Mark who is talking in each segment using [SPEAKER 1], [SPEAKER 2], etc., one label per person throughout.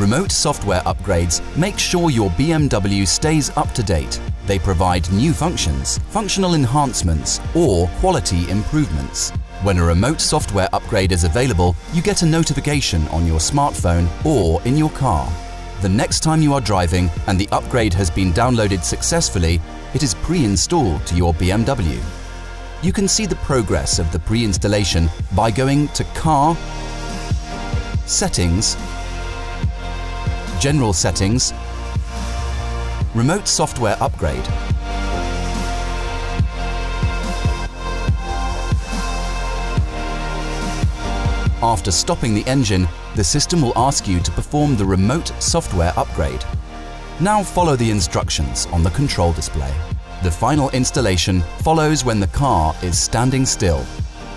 [SPEAKER 1] Remote software upgrades make sure your BMW stays up to date. They provide new functions, functional enhancements, or quality improvements. When a remote software upgrade is available, you get a notification on your smartphone or in your car. The next time you are driving and the upgrade has been downloaded successfully, it is pre-installed to your BMW. You can see the progress of the pre-installation by going to Car, Settings, General Settings, Remote Software Upgrade. After stopping the engine, the system will ask you to perform the remote software upgrade. Now follow the instructions on the control display. The final installation follows when the car is standing still.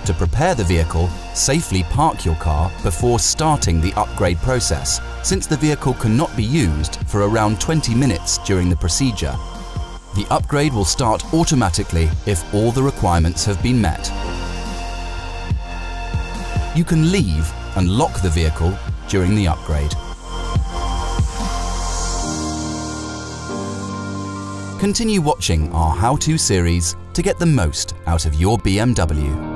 [SPEAKER 1] To prepare the vehicle, safely park your car before starting the upgrade process, since the vehicle cannot be used for around 20 minutes during the procedure. The upgrade will start automatically if all the requirements have been met. You can leave and lock the vehicle during the upgrade. Continue watching our how-to series to get the most out of your BMW.